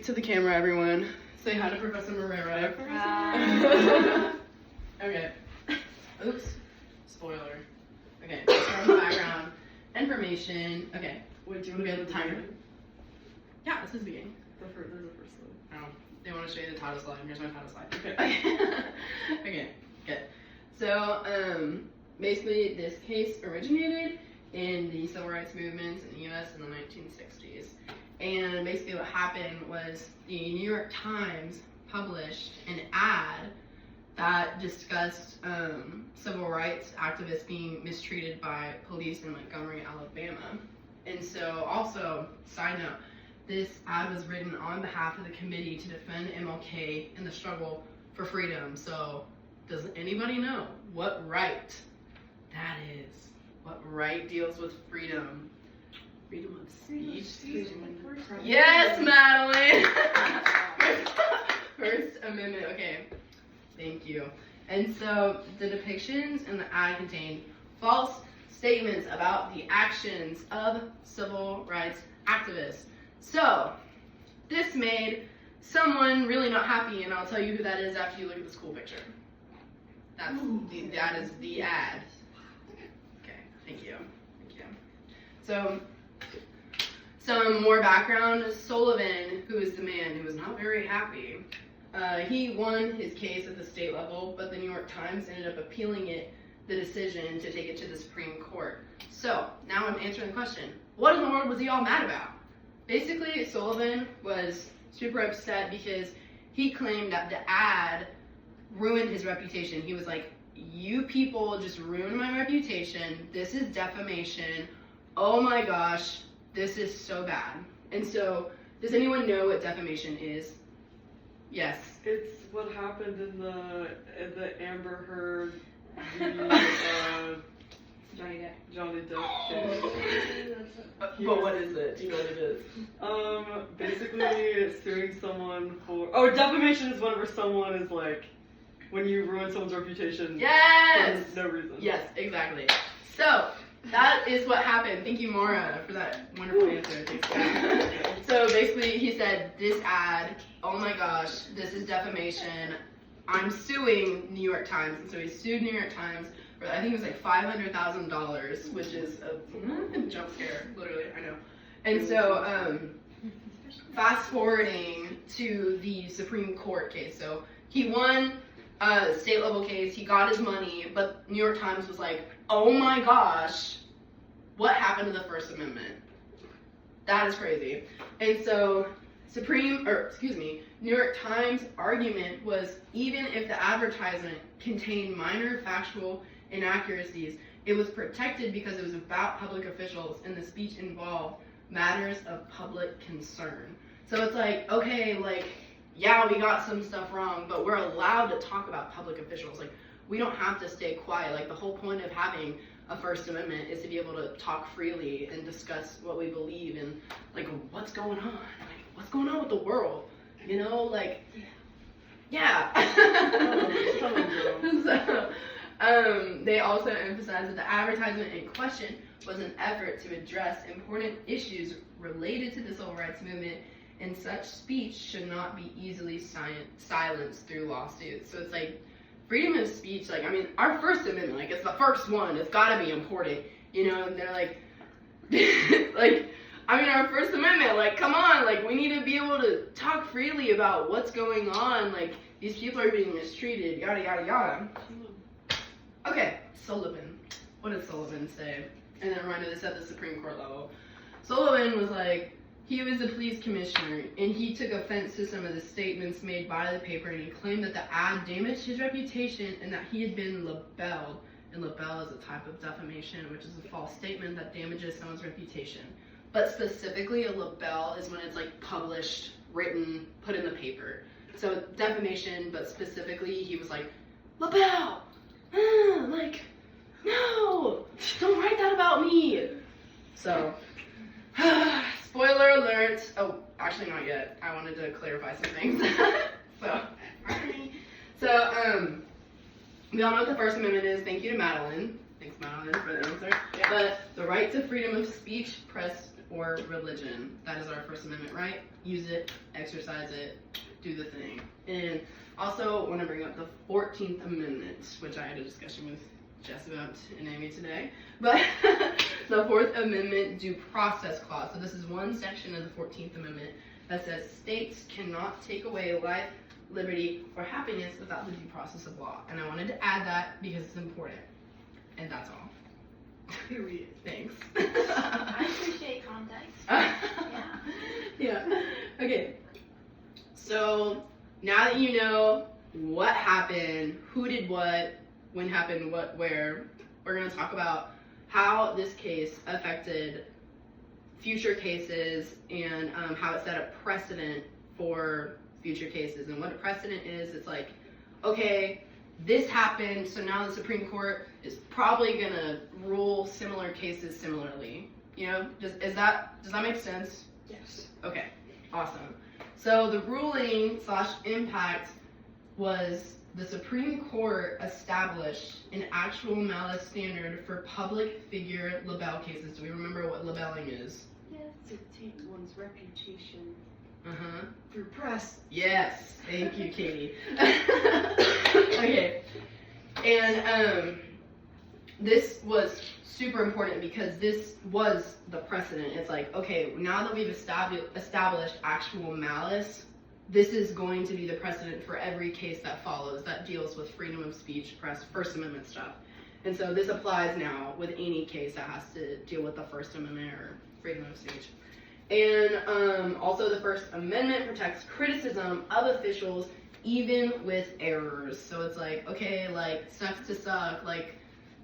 to the camera, everyone. Say hi to Professor Marrero. Okay. Oops. Spoiler. Okay. From background information. Okay. Wait, do you We want got to the timer. Yeah, this is the beginning. There's the first one. Oh, they want to show you the title slide. Here's my title slide. Okay. Okay. Good. So, basically, this case originated in the civil rights movement in the U.S. in the 1960s. And basically what happened was the New York Times published an ad that discussed civil rights activists being mistreated by police in Montgomery, Alabama. And so, also, side note, this ad was written on behalf of the committee to defend MLK in the struggle for freedom. So, does anybody know what right that is? What right deals with freedom? Freedom of speech. Yes, Madeline! First Amendment, okay. Thank you. And so the depictions in the ad contain false statements about the actions of civil rights activists. So, this made someone really not happy, and I'll tell you who that is after you look at the school picture. That is the ad. Okay, thank you. So, some more background. Sullivan, who is the man who was not very happy, he won his case at the state level, but the New York Times ended up appealing the decision to take it to the Supreme Court. So, now I'm answering the question. What in the world was he all mad about? Basically, Sullivan was super upset because he claimed that the ad ruined his reputation. He was like, you people just ruined my reputation. This is defamation. Oh my gosh, this is so bad. And so, does anyone know what defamation is? Yes. It's what happened in the Amber Heard, Johnny Depp case. But what is it? Do you know what it is? Basically suing someone for defamation is whenever someone is like, when you ruin someone's reputation Yes! for no reason. Yes, exactly. So, that is what happened. Thank you, Maura, for that wonderful answer. Thanks. So basically, he said, this ad, oh my gosh, this is defamation. I'm suing New York Times. And so he sued New York Times for, I think it was like $500,000, which is a jump scare, literally, I know. And so, fast forwarding to the Supreme Court case. So he won a state level case, he got his money, but New York Times was like, oh my gosh, what happened to the First Amendment? That is crazy. And so New York Times argument was, even if the advertisement contained minor factual inaccuracies, it was protected because it was about public officials and the speech involved matters of public concern. So it's like, okay, like, yeah, we got some stuff wrong, but we're allowed to talk about public officials. Like, we don't have to stay quiet. Like, the whole point of having a First Amendment is to be able to talk freely and discuss what we believe and, like, what's going on? Like, what's going on with the world? You know, like, yeah. So, they also emphasized that the advertisement in question was an effort to address important issues related to the civil rights movement, and such speech should not be easily silenced through lawsuits. So it's like, freedom of speech, like, I mean, our First Amendment, like, it's the first one, it's gotta be important, you know, and they're like, like, I mean, our First Amendment, like, come on, like, we need to be able to talk freely about what's going on, like, these people are being mistreated, yada, yada, yada. Okay, Sullivan. What did Sullivan say? And then reminded this at the Supreme Court level. Sullivan was like, he was the police commissioner, and he took offense to some of the statements made by the paper, and he claimed that the ad damaged his reputation and that he had been libelled. And libel is a type of defamation, which is a false statement that damages someone's reputation. But specifically, a libel is when it's like published, written, put in the paper. So defamation, but specifically, he was like, libel! Like, no! Don't write that about me! So, spoiler alert. Oh, actually not yet. I wanted to clarify some things. So, we all know what the First Amendment is. Thank you to Madeline. Thanks, Madeline, for the answer. Yeah. But the right to freedom of speech, press, or religion. That is our First Amendment right. Use it, exercise it, do the thing. And also want to bring up the 14th Amendment, which I had a discussion with Jess about and Amy today. But the 4th Amendment due process clause. So this is one section of the 14th Amendment that says states cannot take away life, liberty, or happiness without the due process of law. And I wanted to add that because it's important. And that's all. Period. Thanks. I appreciate context. Yeah. Okay. So now that you know what happened, who did what, when happened, what, where, we're going to talk about how this case affected future cases and how it set a precedent for future cases. And what a precedent is, it's like, okay, this happened, so now the Supreme Court is probably going to rule similar cases similarly. You know, does that make sense? Yes. Okay, awesome. So the ruling / impact was the Supreme Court established an actual malice standard for public figure libel cases. Do we remember what libeling is? Yes. To take one's reputation Uh-huh. through press. Yes, thank you, Katie. Okay, and this was super important because this was the precedent. It's like, okay, now that we've established actual malice, this is going to be the precedent for every case that follows that deals with freedom of speech, press, First Amendment stuff. And so this applies now with any case that has to deal with the First Amendment or freedom of speech. And also the First Amendment protects criticism of officials even with errors. So it's like, okay, like, sucks to suck, like,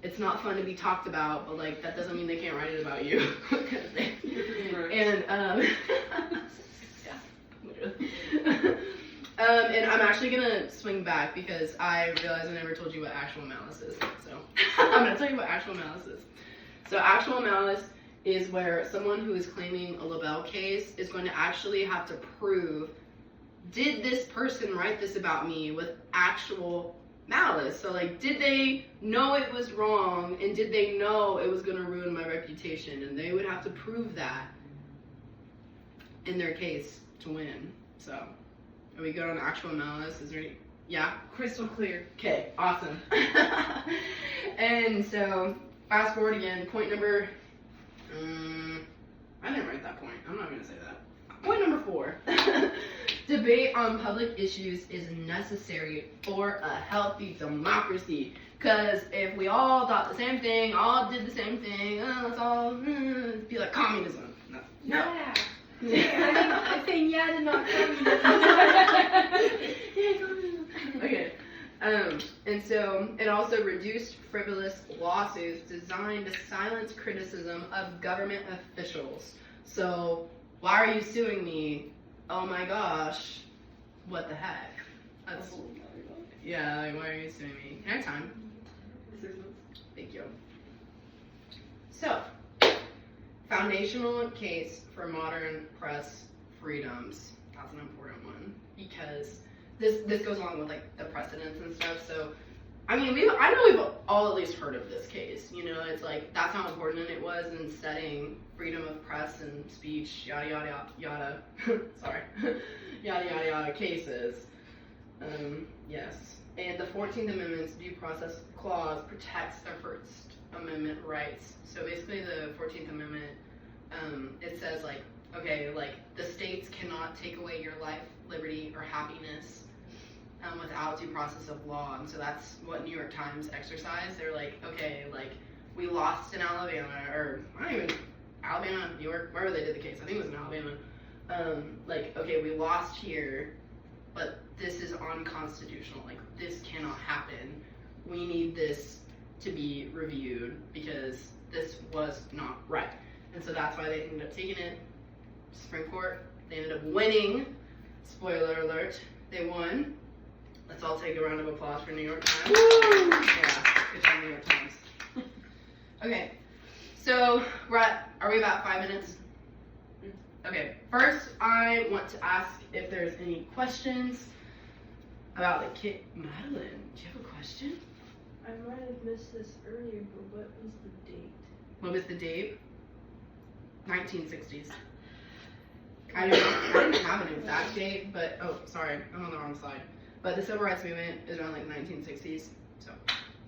it's not fun to be talked about, but like, that doesn't mean they can't write it about you. And, yeah, literally. And I'm actually gonna swing back because I realized I never told you what actual malice is. So I'm gonna tell you what actual malice is. So actual malice is where someone who is claiming a libel case is going to actually have to prove, did this person write this about me with actual malice? So like, did they know it was wrong and did they know it was going to ruin my reputation? And they would have to prove that in their case to win. So are we good on actual malice? Is there any? Yeah? Crystal clear. Okay, awesome. And so fast forward again, point number, I didn't write that point. I'm not going to say that. Point number 4. Debate on public issues is necessary for a healthy democracy. Because if we all thought the same thing, all did the same thing, let's all be like communism. No. Yeah. Yeah. I think yeah to not communism. Yeah, communism. Okay. And so it also reduced frivolous lawsuits designed to silence criticism of government officials. So, why are you suing me? Oh my gosh, what the heck? That's, yeah, like, why are you suing me? Can I have time? 6 months. Thank you. So, foundational case for modern press freedoms. That's an important one because this goes along with like the precedents and stuff. So, I mean, I know we've all at least heard of this case. You know, it's like that's how important it was in setting freedom of press and speech, yada yada yada. Sorry, yada yada yada cases. Yes, and the 14th Amendment's due process clause protects their First Amendment rights. So basically, the 14th Amendment, it says like, okay, like the states cannot take away your life, liberty, or happiness without due process of law. And so that's what New York Times exercised. They're like, okay, like we lost in Alabama, or I don't even, Alabama, New York, wherever they did the case. I think it was in Alabama. Like, okay, we lost here, but this is unconstitutional. Like, this cannot happen. We need this to be reviewed because this was not right. And so that's why they ended up taking it to Supreme Court. They ended up winning. Spoiler alert, they won. Let's all take a round of applause for New York Times. Woo! Yeah, good job, New York Times. Okay, so are we about 5 minutes? Okay, first I want to ask if there's any questions about the kid. Madeline, do you have a question? I might have missed this earlier, but what was the date? What was the date? 1960s. I didn't have an exact date, but oh, sorry, I'm on the wrong slide. But the civil rights movement is around like 1960s. So,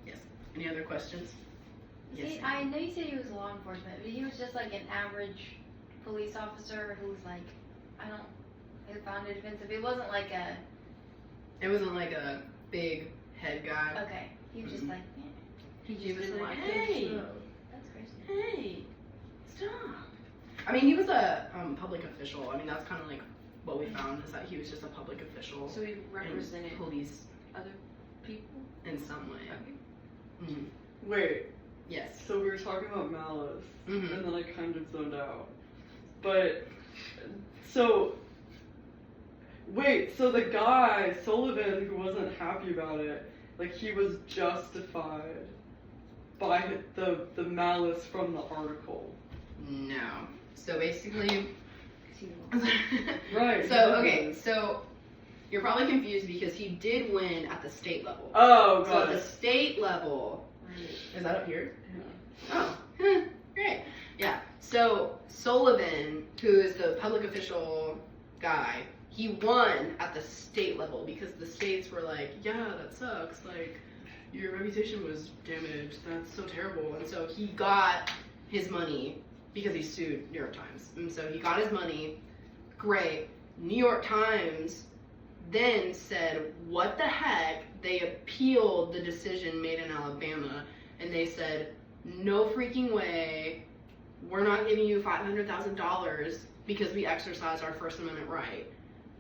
yes. Any other questions? See, I know you said he was law enforcement, but he was just like an average police officer who was like, who found it offensive. It wasn't like a. It wasn't like a big head guy. Okay, he was just like, eh. He was didn't like, like it, hey, so. That's crazy. hey, stop. I mean, he was a public official. I mean, that's kind of like what we found is that he was just a public official. So he represented in police other people? in some way. Okay. Mhm. Wait, Yes. so we were talking about malice, Mhm. and then I kind of zoned out. But, so, wait, so the guy, Sullivan, who wasn't happy about it, like, he was justified by the malice from the article. No. So basically, Right. so okay, so you're probably confused because he did win at the state level. Oh, So got at the it. state level, is that up here? Yeah. Oh, great. Yeah. So Sullivan, who is the public official guy, he won at the state level because the states were like, yeah, that sucks. Like, your reputation was damaged. That's so terrible. And so he got his money because he sued New York Times. And so he got his money. Great. New York Times then said, what the heck? They appealed the decision made in Alabama. And they said, no freaking way. We're not giving you $500,000 because we exercised our First Amendment right.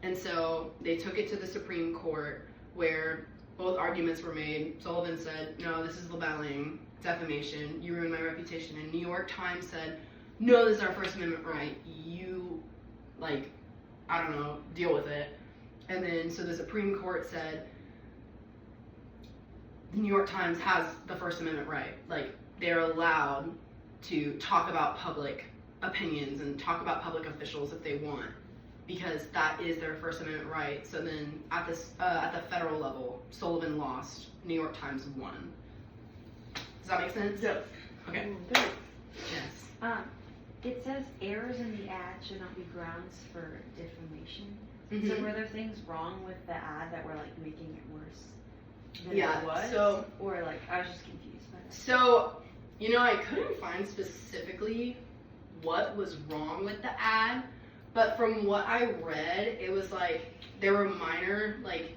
And so they took it to the Supreme Court where both arguments were made. Sullivan said, no, this is libelling, defamation, you ruined my reputation. And New York Times said, no, this is our First Amendment right. You, like, I don't know, deal with it. And then, so the Supreme Court said, the New York Times has the First Amendment right. Like, they're allowed to talk about public opinions and talk about public officials if they want, because that is their First Amendment right. So then at the federal level, Sullivan lost, New York Times won. Does that make sense? Yes. Okay. Thanks. Yes. It says errors in the ad should not be grounds for defamation. Mhm. So were there things wrong with the ad that were like making it worse than Yeah, it was? so- or like I was just confused by that. So, you know, I couldn't find specifically what was wrong with the ad, but from what I read, it was like there were minor, like,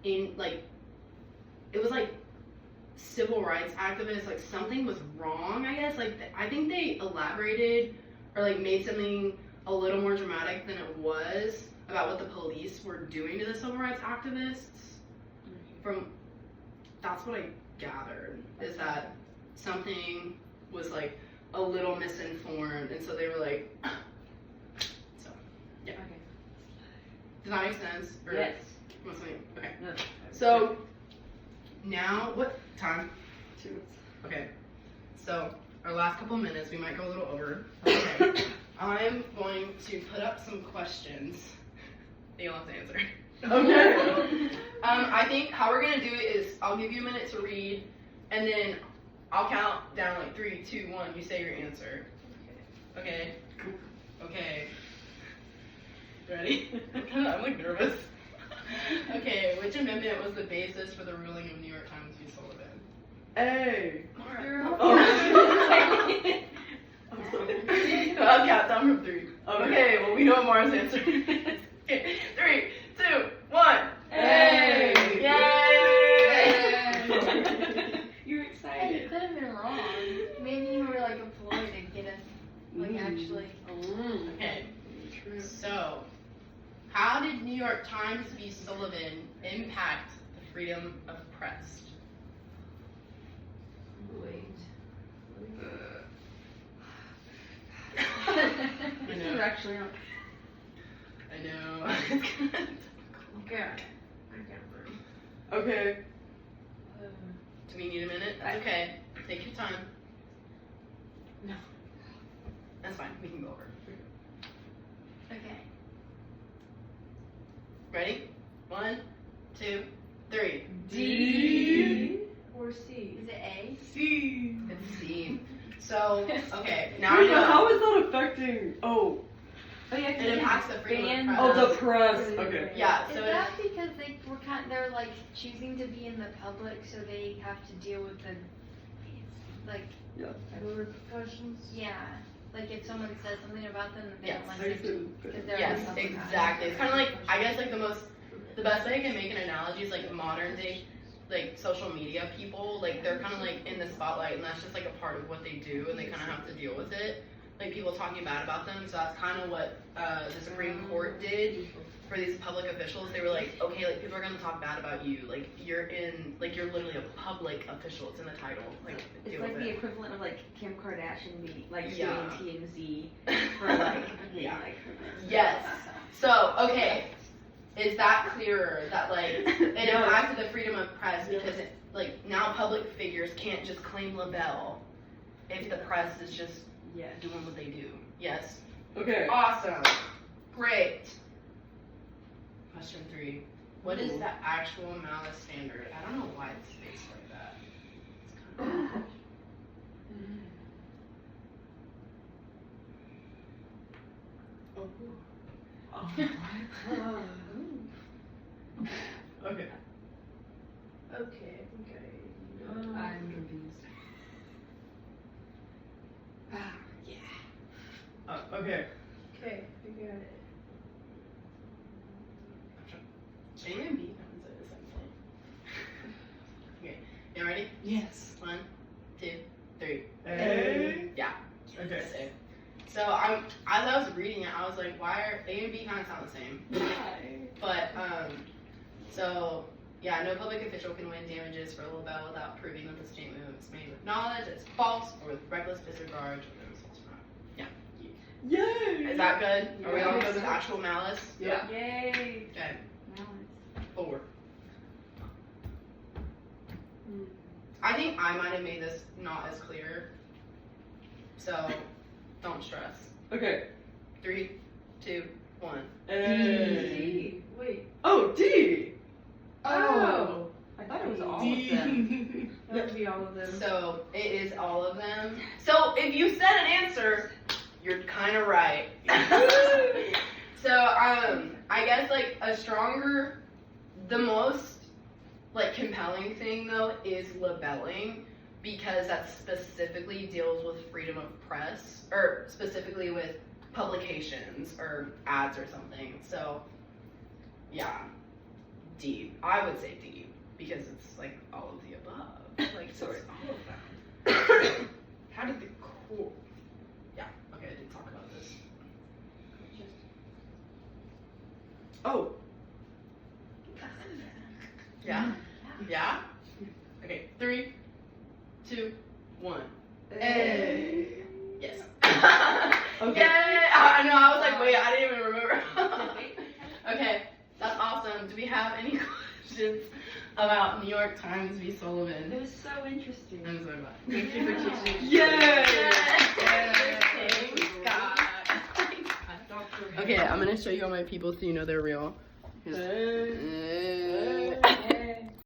it was like civil rights activists, like something was wrong, I guess. Like, I think they elaborated or like made something a little more dramatic than it was about what the police were doing to the civil rights activists. From, that's what I gathered, is that something was like a little misinformed, and so they were like, so, yeah. Okay. Does that make sense? Or Yes. you want something? Okay. No. So, now, what time? 2 minutes. Okay. So, our last couple minutes, we might go a little over. Okay. I'm going to put up some questions that you'll have to answer. Okay. I think how we're gonna do it is I'll give you a minute to read, and then I'll count down like 3, 2, 1. You say your answer. Okay. Okay. Ready? I'm like nervous. Okay. Which amendment was the basis for the ruling of New York Times v. Sullivan? A. Alright. Oh. I'm sorry. I'll count down from 3. Okay. Well, we know what Mara's answer is. Okay. 3, 2, 1. Hey! Yay! You're Hey, excited. you could have been wrong. Maybe you were like a ploy to get us, like actually. Okay. So, how did New York Times v. Sullivan impact the freedom of press? I This know. is actually on. I know. It's kind of Okay. I can't remember. Okay. Do we need a minute? That's okay. Take your time. No. That's fine. We can go over. Okay. Ready? 1, 2, 3. D. Or C. Is it A? C. It's C. So, okay, now I Wait, but know. how is that affecting? Oh, Oh yeah, It impacts the freedom of ban- press. oh, the press. Okay. Yeah, Is so that because they're like choosing to be in the public, so they have to deal with the, like, repercussions. yeah, like if someone says something about them that they Yes. don't like I guess them it- because they're yes, in the public eye. exactly. It's kind of like, I guess like the best way I can make an analogy is like modern day, like social media people, like they're kind of like in the spotlight, and that's just like a part of what they do, and they kind of have to deal with it. Like people talking bad about them, so that's kind of what the Supreme Court did for these public officials. They were like, okay, like people are gonna talk bad about you, like you're literally a public official. It's in the title. Like It's deal like with the it. equivalent of like Kim Kardashian be like Yeah. suing TMZ for like being Yeah. like Yes. So okay, is that clearer that like it Yeah. impacted the freedom of press because it, like now public figures can't just claim libel if the press is just yeah. doing what they do. Yes. Okay. Awesome. Great. Question 3. What is the actual malice standard? I don't know why it's spaced like that. It's kind of okay. Okay, I think I know. I'm confused. Okay. Okay, I got it. A and B sounds like the same thing. Okay. You ready? Yes. 1, 2, 3. A. Yeah. Okay. That's it. So as I was reading it, I was like, why are A and B kind of sound the same? But so yeah, no public official can win damages for libel without proving that the statement was made with knowledge, it's false, or with reckless disregard to the results from it. Yay! Is that good? Are we on good with actual malice? Yeah. Yay. Okay. Balance. 4. I think I might have made this not as clear, so don't stress. Okay. 3, 2, 1. A. D. Wait. Oh, D. Oh. I thought it was all of them. That would be all of them. So it is all of them. So if you said an answer, you're kind of right. So I guess like the most like compelling thing though is libeling, because that specifically deals with freedom of press, or specifically with publications or ads or something. So yeah, D. I would say D, because it's like all of the above. Like so it's all of them. How did the court? Yeah. Okay, I did talk about this. Oh. Yeah. Yeah. Okay. 3, 2, 1. A. Yes. Okay. Yay! I know. I was like, wait, I didn't even remember. Okay, that's awesome. Do we have any questions about New York Times v. Sullivan? It was so interesting. I'm so glad. Thank you for teaching. Yay! Thanks, God. Okay, I'm gonna show you all my people so you know they're real. Hey.